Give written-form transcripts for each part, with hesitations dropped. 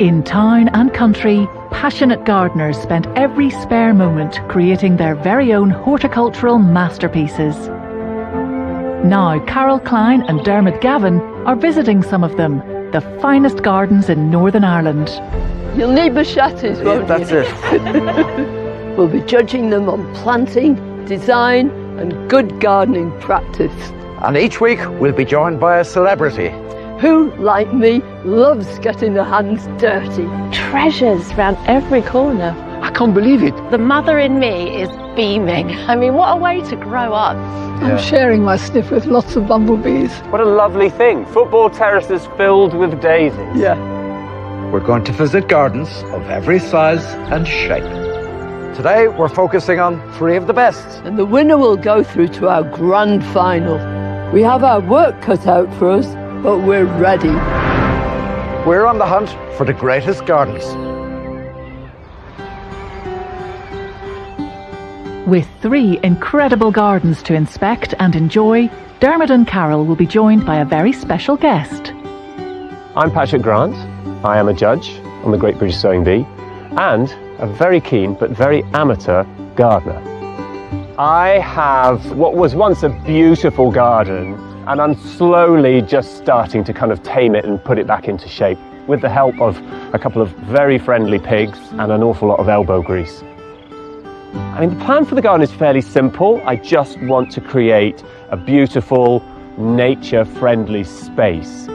In town and country, passionate gardeners spent every spare moment creating their very own horticultural masterpieces. Now Carol Klein and Dermot Gavin are visiting some of them, the finest gardens in Northern Ireland. You'll need machetes, won't That's you? it. We'll be judging them on planting, design and good gardening practice. And each week we'll be joined by a celebrity. Who, like me, loves getting their hands dirty? Treasures round every corner. I can't believe it. The mother in me is beaming. I mean, what a way to grow up. I'm sharing my sniff with lots of bumblebees. What a lovely thing. Football terraces filled with daisies. Yeah. We're going to visit gardens of every size and shape. Today we're focusing on 3 of the best. And the winner will go through to our grand final. We have our work cut out for us, but we're ready. We're on the hunt for the greatest gardens. With 3 incredible gardens to inspect and enjoy, Dermot and Carol will be joined by a very special guest. I'm Patrick Grant. I am a judge on the Great British Sowing Bee and a very keen but very amateur gardener. I have what was once a beautiful garden, and I'm slowly just starting to kind of tame it and put it back into shape with the help of a couple of very friendly pigs and an awful lot of elbow grease. I mean, the plan for the garden is fairly simple. I just want to create a beautiful, nature-friendly space.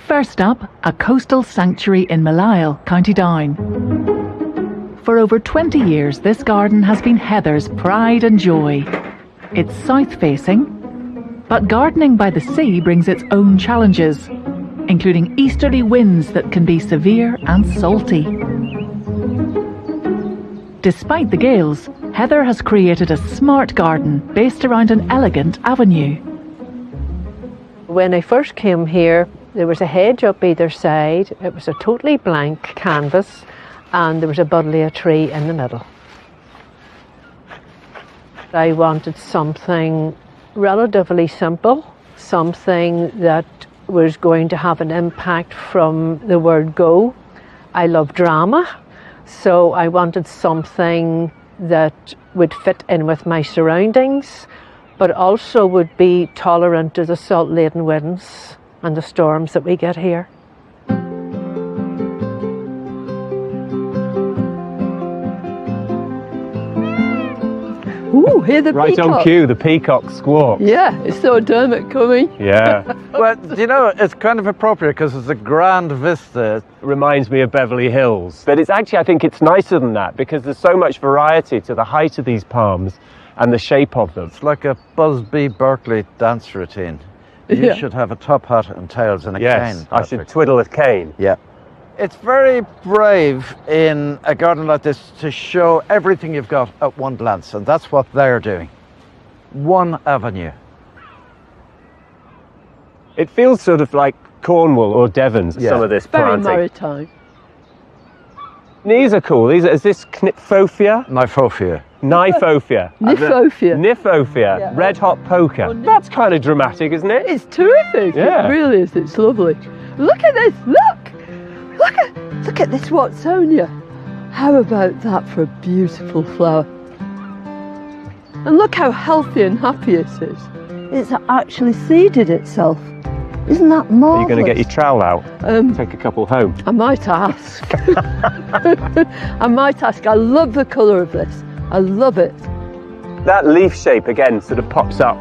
First up, a coastal sanctuary in Malile, County Down. For over 20 years, this garden has been Heather's pride and joy. It's south-facing, but gardening by the sea brings its own challenges, including easterly winds that can be severe and salty. Despite the gales, Heather has created a smart garden based around an elegant avenue. When I first came here, there was a hedge up either side. It was a totally blank canvas, and there was a buddleia tree in the middle. I wanted something relatively simple, something that was going to have an impact from the word go. I love drama, so I wanted something that would fit in with my surroundings, but also would be tolerant to the salt-laden winds and the storms that we get here. Ooh, hear the Right peacock. on cue, the peacock squawk. Yeah, it's so Dermot coming. Yeah. But, you know, it's kind of appropriate because it's a grand vista. Reminds me of Beverly Hills. But it's actually, I think it's nicer than that because there's so much variety to the height of these palms and the shape of them. It's like a Busby Berkeley dance routine. You Yeah. should have a top hat and tails and a Yes, cane. I should Patrick. twiddle a cane. Yeah. It's very brave in a garden like this to show everything you've got at one glance, and that's what they're doing. One avenue. It feels sort of like Cornwall or Devon's, Yeah. some of this Very planting. maritime. These are cool. Is this Knipfophia? Nyphophia. Nyphophia. Nyphophia. Nyphophia. Yeah. Red hot poker. That's kind of dramatic, isn't it? It's terrific. Yeah. It really is. It's lovely. Look at this. Look at this Watsonia. How about that for a beautiful flower? And look how healthy and happy it is. It's actually seeded itself. Isn't that Are marvellous? you going to get your trowel out? Take a couple home. I might ask. I might ask. I love the colour of this. I love it. That leaf shape again sort of pops up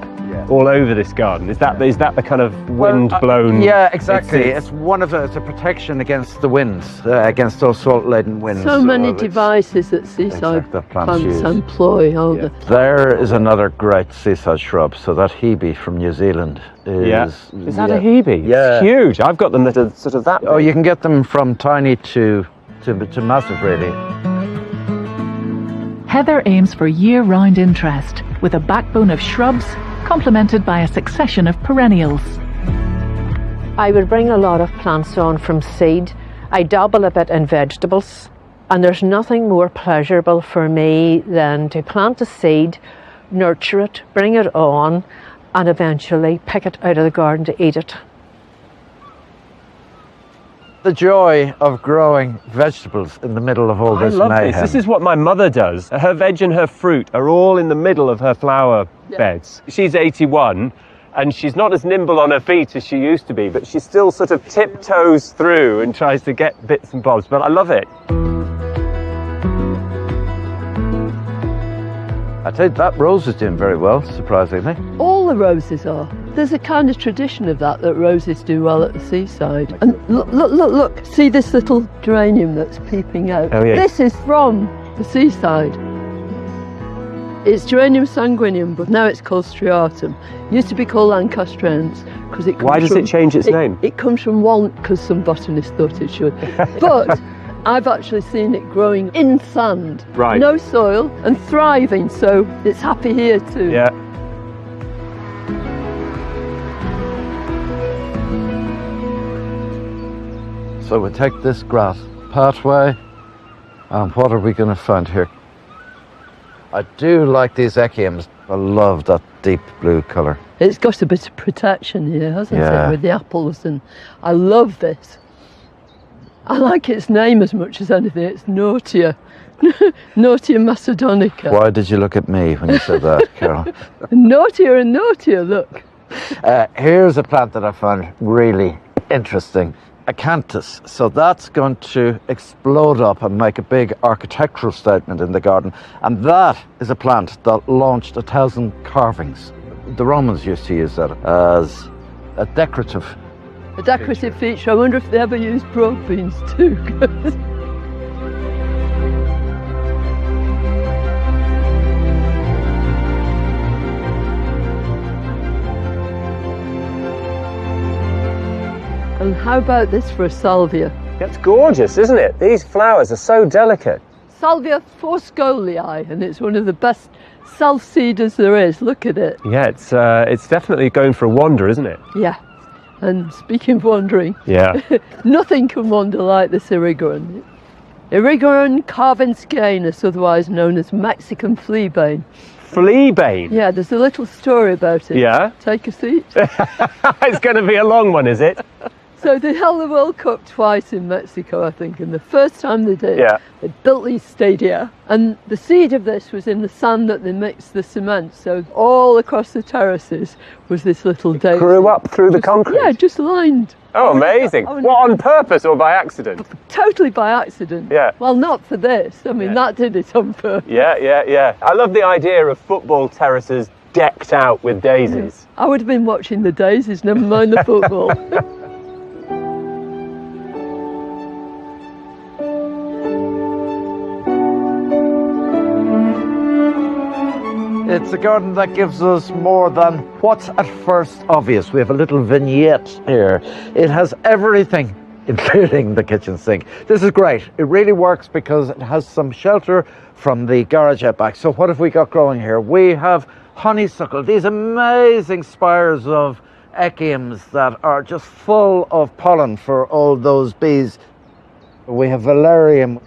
all over this garden. Is that the kind of wind blown? Yeah, exactly. It's- It's one of the, it's a protection against the winds, against those salt-laden winds. So many it's- devices that seaside Exactly, plants use. employ. Oh, Yeah. There is another great seaside shrub. So that hebe from New Zealand is. Yeah. Is that a hebe? Yeah. It's huge. I've got them that are sort of that big. Oh, you can get them from tiny to massive, really. Heather aims for year-round interest, with a backbone of shrubs complemented by a succession of perennials. I would bring a lot of plants on from seed. I dabble a bit in vegetables, and there's nothing more pleasurable for me than to plant a seed, nurture it, bring it on, and eventually pick it out of the garden to eat it. the joy of growing vegetables in the middle of all this I love mayhem. this is what my mother does. Her veg and her fruit are all in the middle of her flower beds. She's 81 and she's not as nimble on her feet as she used to be, but she still sort of tiptoes through and tries to get bits and bobs, but I love it. I tell you, that rose is doing very well, surprisingly. All the roses are. There's a kind of tradition of that roses do well at the seaside. And look, see this little geranium that's peeping out? Oh, yeah. This is from the seaside. It's geranium sanguineum, but now it's called striatum. It used to be called lancastrians because it comes Why does it change its name? It comes from walnut because some botanists thought it should. But I've actually seen it growing in sand, Right. no soil, and thriving, so it's happy here too. Yeah. So we take this grass pathway, and what are we going to find here? I do like these echiums. I love that deep blue colour. It's got a bit of protection here, hasn't Yeah. it, with the apples, and I love this. I like its name as much as anything. It's Nautia. Nautia macedonica. Why did you look at me when you said that, Carol? Nautia and Nautia, look. Here's a plant that I found really interesting. Acanthus. So that's going to explode up and make a big architectural statement in the garden. And that is a plant that launched 1,000 carvings. The Romans used to use that as a decorative. A decorative feature. I wonder if they ever used broad beans too. And how about this for a salvia? That's gorgeous, isn't it? These flowers are so delicate. Salvia forskolii, and it's one of the best self-seeders there is. Look at it. Yeah, it's definitely going for a wander, isn't it? Yeah. And speaking of wandering, Yeah. nothing can wander like this Erigeron. Erigeron carvinskianus, otherwise known as Mexican fleabane. Fleabane? Yeah, there's a little story about it. Yeah? Take a seat. It's going to be a long one, is it? So they held the World Cup twice in Mexico, I think, and the first time they did, Yeah. they built these stadia, and the seed of this was in the sand that they mixed the cement, so all across the terraces was this little daisy. Grew up through the concrete? Yeah, just lined. Oh, amazing. Oh, What, on purpose or by accident? Totally by accident. Yeah. Well, not for this. I mean, that did it on purpose. Yeah. I love the idea of football terraces decked out with daisies. I would have been watching the daisies, never mind the football. It's a garden that gives us more than what's at first obvious. We have a little vignette here. It has everything, including the kitchen sink. This is great. It really works because it has some shelter from the garage out back. So what have we got growing here? We have honeysuckle, these amazing spires of echiums that are just full of pollen for all those bees. We have valerian,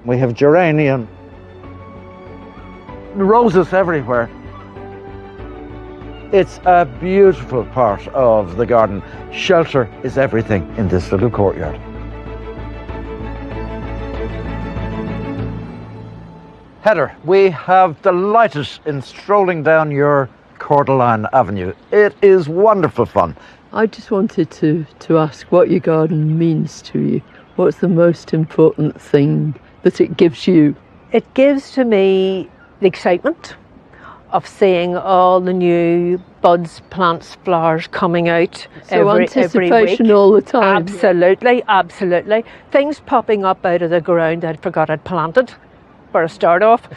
we have geranium, roses everywhere. It's a beautiful part of the garden. Shelter is everything in this little courtyard. Heather, we have delighted in strolling down your Cordeline Avenue. It is wonderful fun. I just wanted to ask what your garden means to you. What's the most important thing that it gives you? It gives to me the excitement of seeing all the new buds, plants, flowers coming out So every anticipation week. all the time. Absolutely. Things popping up out of the ground I forgot I'd planted for a start off.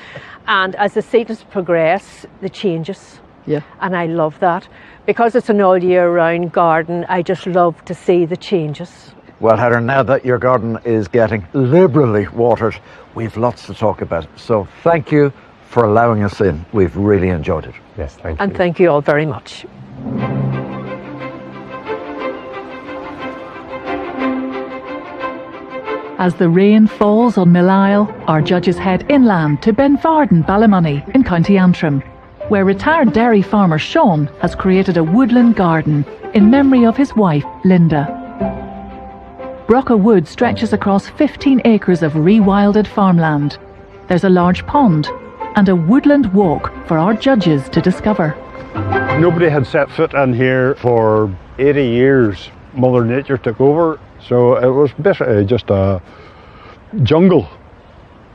And as the seasons progress, the changes. Yeah. And I love that. Because it's an all year round garden, I just love to see the changes. Well, Heather, now that your garden is getting liberally watered, we've lots to talk about. So thank you for allowing us in. We've really enjoyed it. Yes, thank you. And thank you all very much. As the rain falls on Mill Isle, our judges head inland to Benfarden, Ballymoney in County Antrim, where retired dairy farmer Sean has created a woodland garden in memory of his wife, Linda. Brocka Wood stretches across 15 acres of rewilded farmland. There's a large pond and a woodland walk for our judges to discover. Nobody had set foot in here for 80 years. Mother Nature took over, so it was basically just a jungle.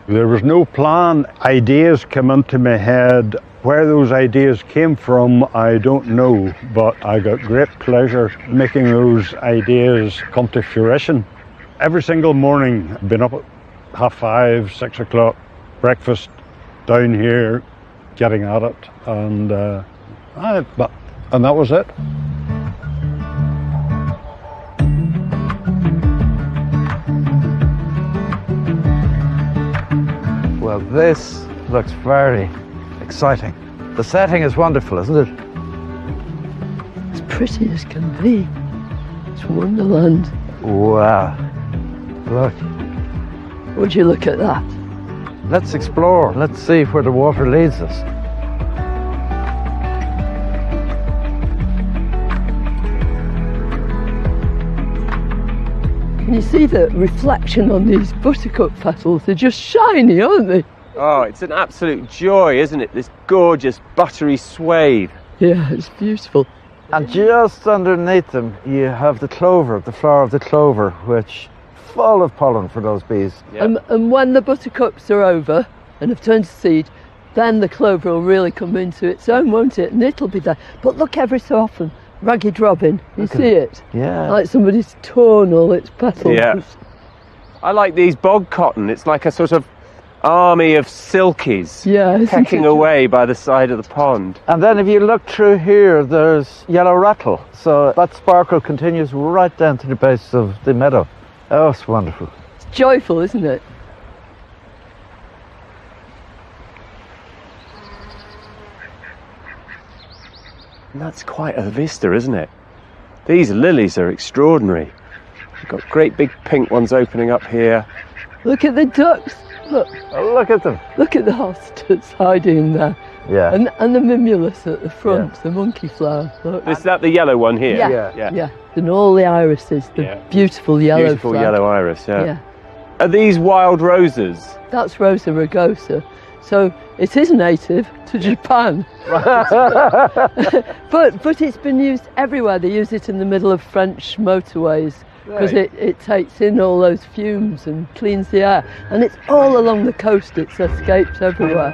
There was no plan. Ideas came into my head. Where those ideas came from, I don't know, but I got great pleasure making those ideas come to fruition. Every single morning, I've been up at 5:30, 6 o'clock, breakfast down here, getting at it, and that was it. Well, this looks very exciting. The setting is wonderful, isn't it? As pretty as can be. It's Wonderland. Wow. Look, Would you look at that? let's explore. Let's see where the water leads us. Can you see the reflection on these buttercup petals? They're just shiny, aren't they? Oh, it's an absolute joy, isn't it? This gorgeous buttery suede. Yeah, it's beautiful. And just underneath them, you have the clover, the flower of the clover, which full of pollen for those bees. Yeah. And when the buttercups are over and have turned to seed, then the clover will really come into its own, won't it? And it'll be there. But look, every so often, Ragged Robin, you see it? Yeah. Like somebody's torn all its petals. Yeah. I like these bog cotton. It's like a sort of army of silkies Yeah, isn't pecking it? away by the side of the pond. And then if you look through here, there's yellow rattle. So that sparkle continues right down to the base of the meadow. Oh, it's wonderful. It's joyful, isn't it? And that's quite a vista, isn't it? These lilies are extraordinary. We've got great big pink ones opening up here. Look at the ducks. Look, Oh, look at them. look at the hostas hiding in there. Yeah. And the mimulus at the front, the monkey flower. Look. Is that the yellow one here? Yeah, yeah. And all the irises, the Yeah. beautiful yellow Beautiful flag. yellow iris, yeah. Yeah, Are these wild roses? that's Rosa rugosa. So it is native to Japan. but it's been used everywhere. They use it in the middle of French motorways because Right. it takes in all those fumes and cleans the air. And it's all along the coast. It's escapes everywhere.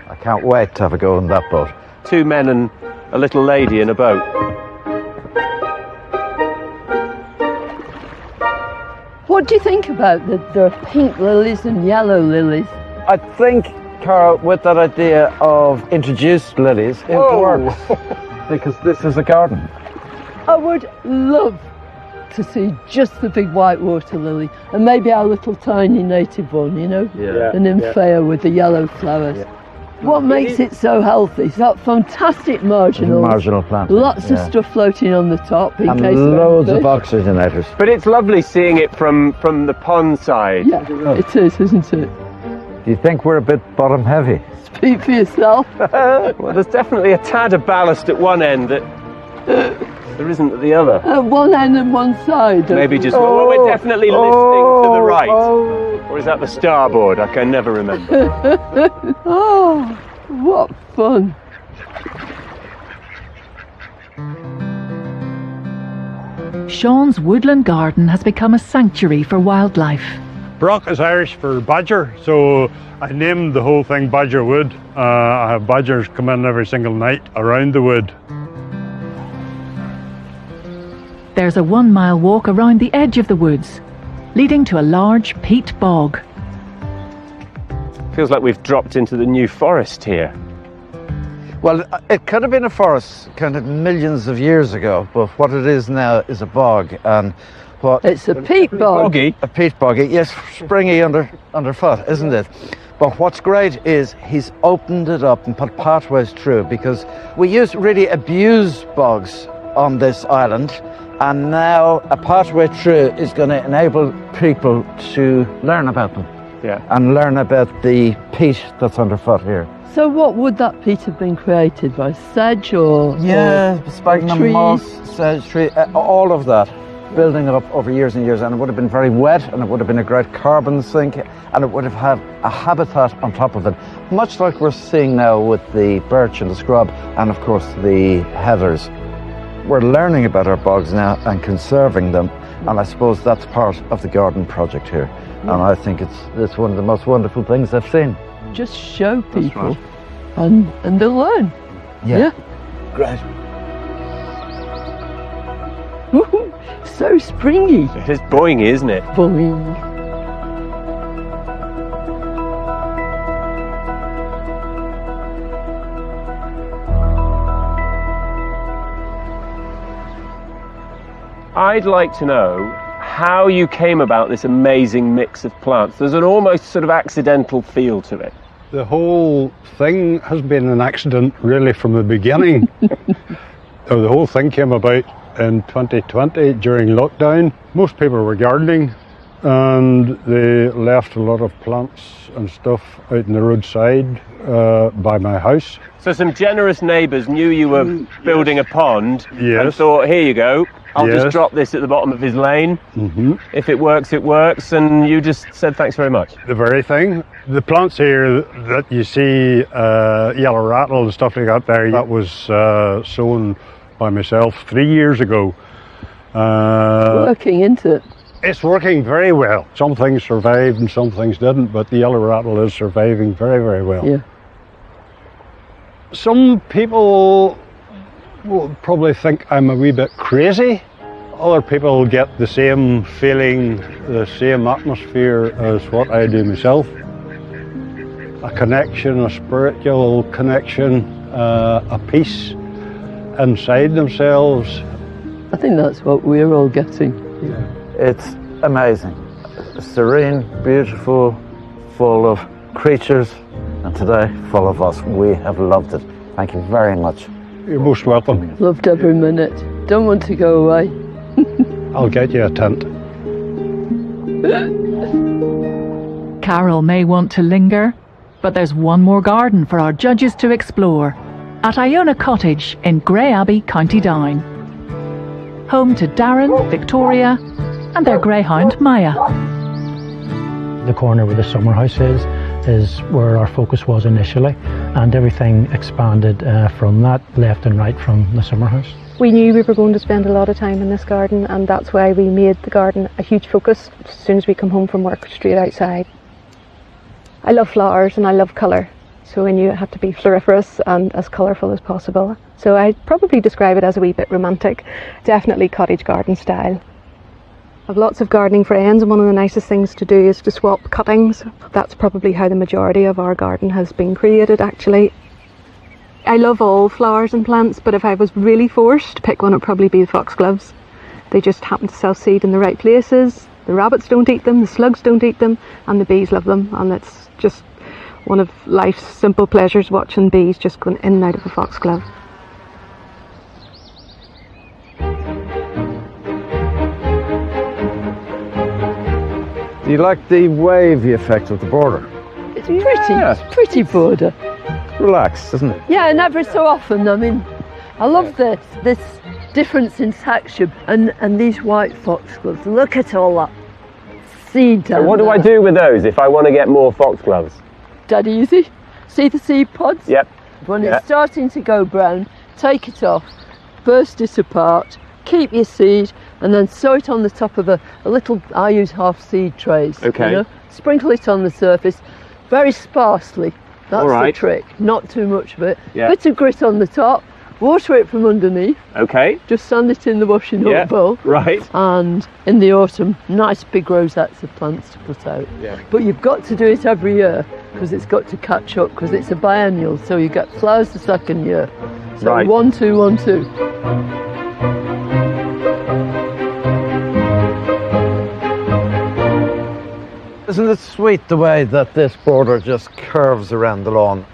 I can't wait to have a go on that boat. 2 men and a little lady in a boat. What do you think about the pink lilies and yellow lilies? I think, Carol, with that idea of introduced lilies, it Whoa. works. Because this is a garden. I would love to see just the big white water lily and maybe our little tiny native one, you know, Yeah. the nymphea with the yellow flowers. Yeah. What makes it so healthy? It's got fantastic marginals, Marginal plant. lots of stuff floating on the top in case And loads of anything. oxygenators. But it's lovely seeing it from the pond side. Yeah, it is, isn't it? Do you think we're a bit bottom heavy? Speak for yourself. Well, there's definitely a tad of ballast at one end that there isn't at the other. At one end and one side. Maybe just, well, we're definitely lifting to the right. Or is that the starboard? I can never remember. Oh, what fun. Sean's woodland garden has become a sanctuary for wildlife. Brock is Irish for badger, so I named the whole thing Badger Wood. I have badgers come in every single night around the wood. There's a 1-mile walk around the edge of the woods, leading to a large peat bog. Feels like we've dropped into the New Forest here. Well, it could have been a forest kind of millions of years ago, but what it is now is a bog. And what It's a peat bog. Boggy. a peat boggy, yes, springy underfoot, isn't it? But what's great is he's opened it up and put pathways through, because we used to really abuse bogs on this island, and now a pathway through is going to enable people to learn about them Yeah. and learn about the peat that's underfoot here. So what would that peat have been created by? Sedge or Sphagnum trees? moss, sedge tree, all of that. building up over years and years, and it would have been very wet, and it would have been a great carbon sink, and it would have had a habitat on top of it, much like we're seeing now with the birch and the scrub, and of course the heathers. We're learning about our bogs now and conserving them, and I suppose that's part of the garden project here. And I think it's one of the most wonderful things I've seen. Just show people, right. and they'll learn. Yeah. Great. Woohoo, so springy. It is boingy, isn't it? Boing. I'd like to know how you came about this amazing mix of plants. There's an almost sort of accidental feel to it. The whole thing has been an accident really from the beginning. The whole thing came about in 2020 during lockdown. Most people were gardening and they left a lot of plants and stuff out in the roadside by my house. So some generous neighbours knew you were building a pond and Yes. thought, here you go, I'll just Yes. drop this at the bottom of his lane. Mm-hmm. If it works, it works. And you just said thanks very much. The very thing. The plants here that you see, yellow rattle and stuff like that there, that was sown by myself 3 years ago. Working into it. It's working very well. Some things survived and some things didn't, but the yellow rattle is surviving very, very well. Yeah. Some people will probably think I'm a wee bit crazy. Other people get the same feeling, the same atmosphere as what I do myself. A connection, a spiritual connection, a peace inside themselves. I think that's what we're all getting. It's amazing. Serene, beautiful, full of creatures, and today full of us. We have loved it. Thank you very much. You're most welcome. Loved every minute. Don't want to go away. I'll get you a tent. Carol may want to linger, but there's one more garden for our judges to explore at Iona Cottage in Grey Abbey, County Down. Home to Darren, Victoria and their greyhound Maya. The corner where the summer house is where our focus was initially, and everything expanded from that, left and right from the summer house. We knew we were going to spend a lot of time in this garden, and that's why we made the garden a huge focus as soon as we come home from work, straight outside. I love flowers and I love colour, so I knew it had to be floriferous and as colourful as possible. So I'd probably describe it as a wee bit romantic, definitely cottage garden style. I've lots of gardening friends, and one of the nicest things to do is to swap cuttings. That's probably how the majority of our garden has been created, actually. I love all flowers and plants, but if I was really forced to pick one, it'd probably be the foxgloves. They just happen to self-seed in the right places. The rabbits don't eat them, the slugs don't eat them, and the bees love them. And it's just one of life's simple pleasures, watching bees just going in and out of a foxglove. Do you like the wavy effect of the border? It's pretty border. Relaxed, isn't it? Yeah, and every so often, I mean, I love this difference in texture and these white foxgloves. Look at all that seed down So what do I there. do with those if I want to get more foxgloves? Dead easy. See the seed pods? Yep. When it's starting to go brown, take it off, burst it apart, keep your seed, and then sow it on the top of a little, I use half seed trays. Okay. You know? Sprinkle it on the surface, very sparsely. That's All right. the trick, not too much of it. Yeah. Bit of grit on the top, water it from underneath, Okay. just sand it in the washing Yeah. up bowl. Right. And in the autumn, nice big rosettes of plants to put out. Yeah. But you've got to do it every year because it's got to catch up, because it's a biennial, so you get flowers the second year. So Right. 1, 2, 1, 2. Isn't it sweet the way that this border just curves around the lawn?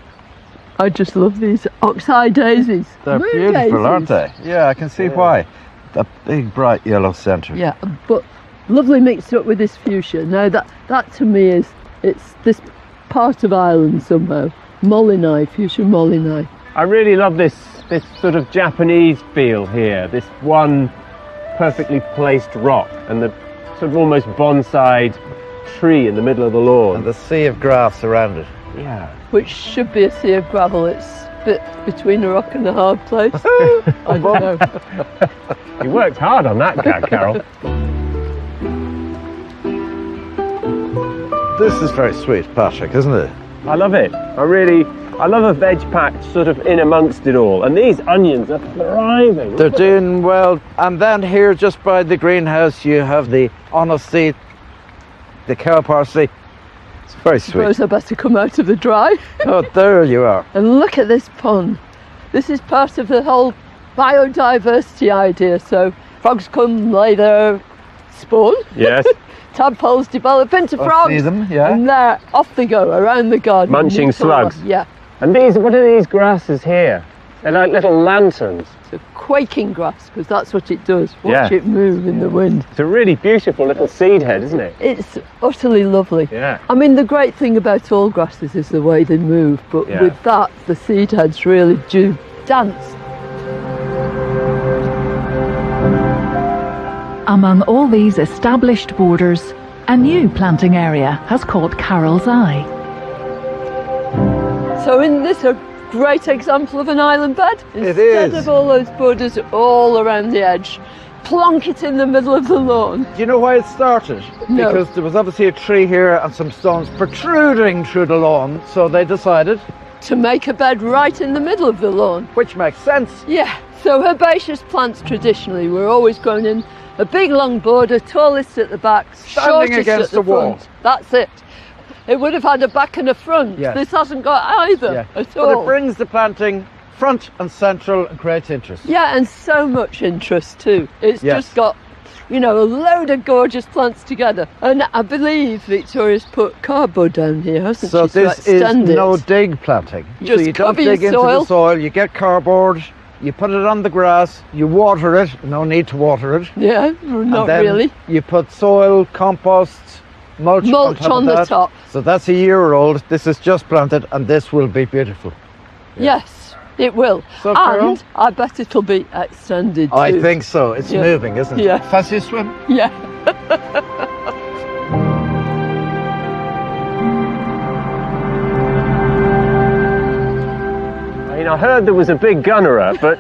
I just love these ox-eye daisies. They're Moon beautiful, daisies. aren't they? Yeah, I can see why. That big bright yellow centre. Yeah, but lovely mixed up with this fuchsia. Now that to me it's this part of Ireland somehow. Molyneux, fuchsia Molyneux. I really love this sort of Japanese feel here. This one perfectly placed rock and the sort of almost bonsai tree in the middle of the lawn. And the sea of grass around it. Yeah. Which should be a sea of gravel. It's a bit between a rock and a hard place. I don't know. You worked hard on that gag, Carol. This is very sweet, Patrick, isn't it? I love it. I love a veg patch sort of in amongst it all. And these onions are thriving. They're doing well. And then here, just by the greenhouse, you have the honesty, the cow parsley. It's very I sweet. suppose I better come out of the dry. Oh, there you are. And look at this pond. This is part of the whole biodiversity idea. So frogs come, lay their spawn. Yes. Tadpoles develop into I frogs. see them, yeah. And they're off they go around the garden. Munching It's all right. slugs. Yeah. And what are these grasses here? They're like little lanterns. It's a quaking grass because that's what it does. Watch Yeah. it move in the wind. It's a really beautiful little seed head, isn't it? It's utterly lovely. Yeah. I mean, the great thing about all grasses is the way they move, but Yeah. with that, the seed heads really do dance. Among all these established borders, a new planting area has caught Carol's eye. So isn't this a great example of an island bed? It Instead is. of all those borders all around the edge, plonk it in the middle of the lawn. Do you know why it started? No. Because there was obviously a tree here and some stones protruding through the lawn, so they decided, To make a bed right in the middle of the lawn. which makes sense. Yeah, so herbaceous plants traditionally were always grown in a big long border, tallest at the back, Standing shortest against at the the wall. front. That's it. It would have had a back and a front. Yes. This hasn't got either at But all. it brings the planting front and central and creates interest. Yeah, and so much interest too. It's Yes. just got, a load of gorgeous plants together. And I believe Victoria's put cardboard down here, hasn't So she? to this is extend no it. dig planting. Just so you don't cover your dig into soil. the soil, you get cardboard, you put it on the grass, you water it, no need to water it. Yeah, not and then really. You put soil, compost, mulch Mulch on, on top the of that. top. So that's a year old. This is just planted and this will be beautiful. Yes, it will. So, Carol? And I bet it'll be extended I too. think so. It's Yeah. moving, isn't it? Yeah. Fancy a swim? Yeah. I heard there was a big gunnerer, but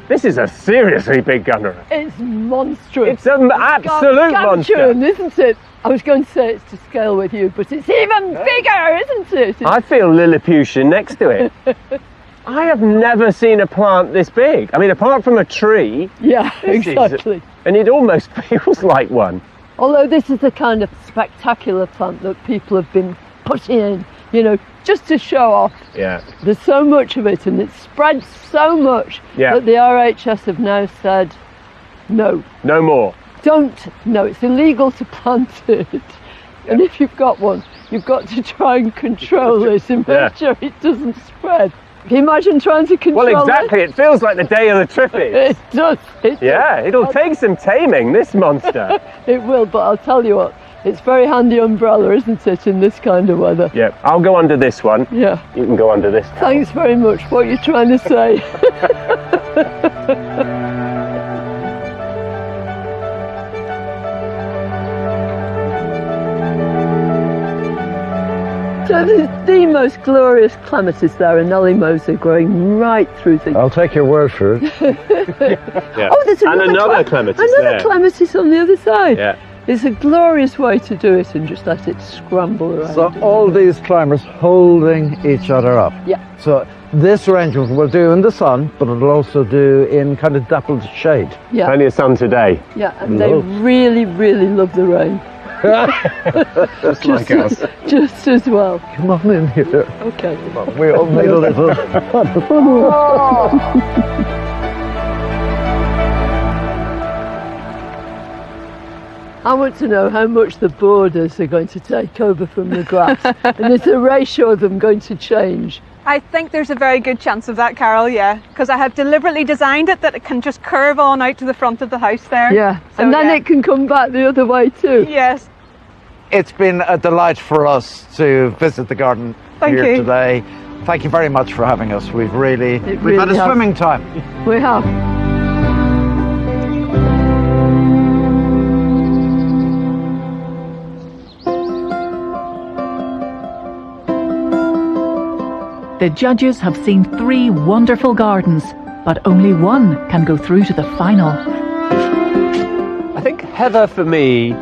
this is a seriously big gunnerer. It's monstrous. It's an absolute monster. Gargantuan, isn't it? I was going to say it's to scale with you, but it's even bigger, isn't it? I feel Lilliputian next to it. I have never seen a plant this big. I mean, apart from a tree, Yeah, this is- exactly. and it almost feels like one. Although this is the kind of spectacular plant that people have been putting in, just to show off. Yeah. There's so much of it and it spreads so much Yeah. that the RHS have now said, no, No more. it's illegal to plant it. And if you've got one, you've got to try and control it and Yeah. make sure it doesn't spread. Can you imagine trying to control Well, exactly. It feels like the day of the trip it? is. It does. Yeah, it'll take some taming, this monster. It will, but I'll tell you what, it's very handy umbrella, isn't it, in this kind of weather? Yeah, I'll go under this one. Yeah. You can go under this. Thanks very much. What are you trying to say? So there's the most glorious clematis there, and Mosa growing right through the... I'll take your word for it. Yeah. Oh, there's and another clematis. clematis Another there. clematis on the other side. Yeah. It's a glorious way to do it and just let it scramble around. So all these climbers holding each other up. Yeah. So this arrangement will do in the sun, but it'll also do in kind of dappled shade. Yeah, Plenty of sun today. yeah, and they Love. really, really love the rain. Just like us. Just as well. Come on in here. Okay. We all need a little. I want to know how much the borders are going to take over from the grass, and is the ratio of them going to change? I think there's a very good chance of that, Carol, yeah, because I have deliberately designed it that it can just curve on out to the front of the house there. Yeah, So, and then yeah. it can come back the other way too. Yes, It's been a delight for us to visit the garden Thank here you. today. Thank you very much for having us. We've really had a has. swimming time. We have. The judges have seen 3 wonderful gardens, but only one can go through to the final. I think heather for me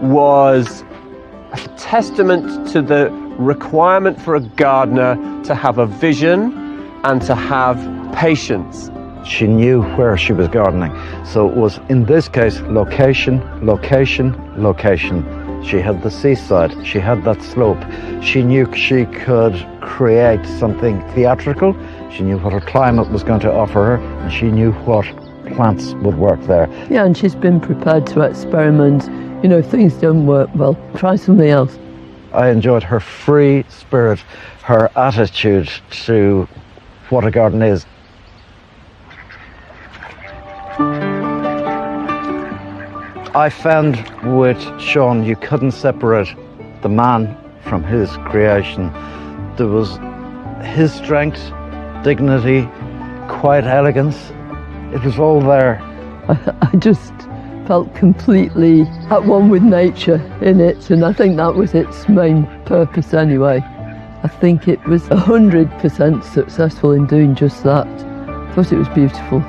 was a testament to the requirement for a gardener to have a vision and to have patience. She knew where she was gardening. So it was, in this case, location, location, location. She had the seaside, she had that slope. She knew she could create something theatrical. She knew what her climate was going to offer her, and she knew what plants would work there. Yeah, and she's been prepared to experiment. You know, if things don't work well, try something else. I enjoyed her free spirit, her attitude to what a garden is. I found with Sean, you couldn't separate the man from his creation. There was his strength, dignity, quiet elegance. It was all there. I just felt completely at one with nature in it, and I think that was its main purpose anyway. I think it was 100% successful in doing just that. I thought it was beautiful.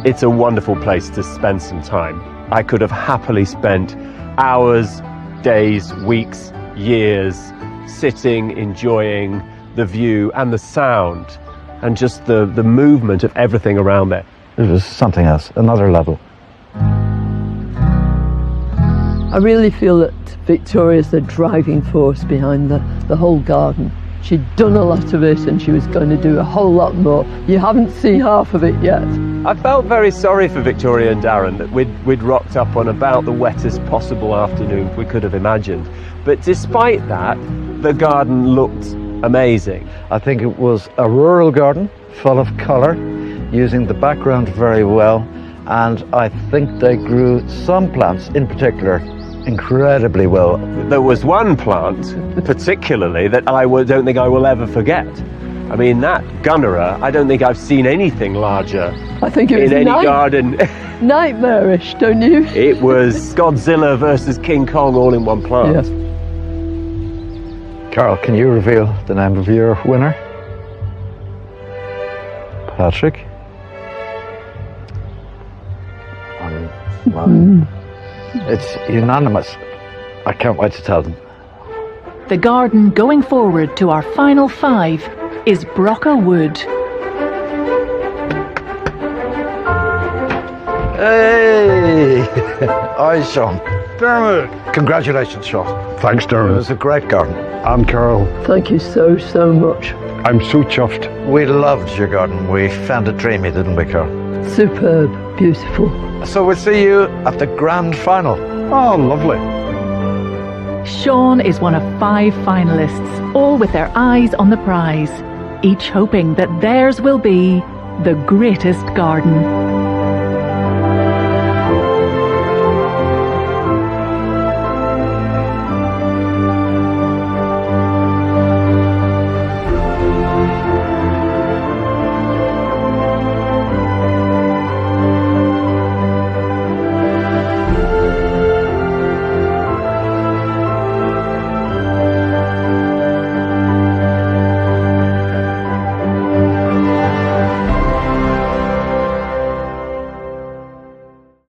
It's a wonderful place to spend some time. I could have happily spent hours, days, weeks, years sitting, enjoying the view and the sound and just the movement of everything around there. It was something else, another level. I really feel that Victoria's the driving force behind the whole garden. She'd done a lot of it and she was going to do a whole lot more. You haven't seen half of it yet. I felt very sorry for Victoria and Darren that we'd rocked up on about the wettest possible afternoon we could have imagined. But despite that, the garden looked amazing. I think it was a rural garden full of colour, using the background very well, and I think they grew some plants in particular incredibly well. There was one plant particularly that I don't think I will ever forget. I mean, that Gunnera, I don't think I've seen anything larger I think it was in any garden. Nightmarish, don't you? It was Godzilla versus King Kong all in one plant. Yes. Carol, can you reveal the name of your winner? Patrick? Well, it's unanimous. I can't wait to tell them. The garden going forward to our final 5 is Brocca Wood. Hey! Hi, Sean. Dermot! Congratulations, Sean. Thanks, It Dermot. was a great garden. And Carol. Thank you so much. I'm so chuffed. We loved your garden. We found it dreamy, didn't we, Carol? Superb, beautiful. So we'll see you at the grand final. Oh, lovely. Sean is one of 5 finalists, all with their eyes on the prize, each hoping that theirs will be the greatest garden.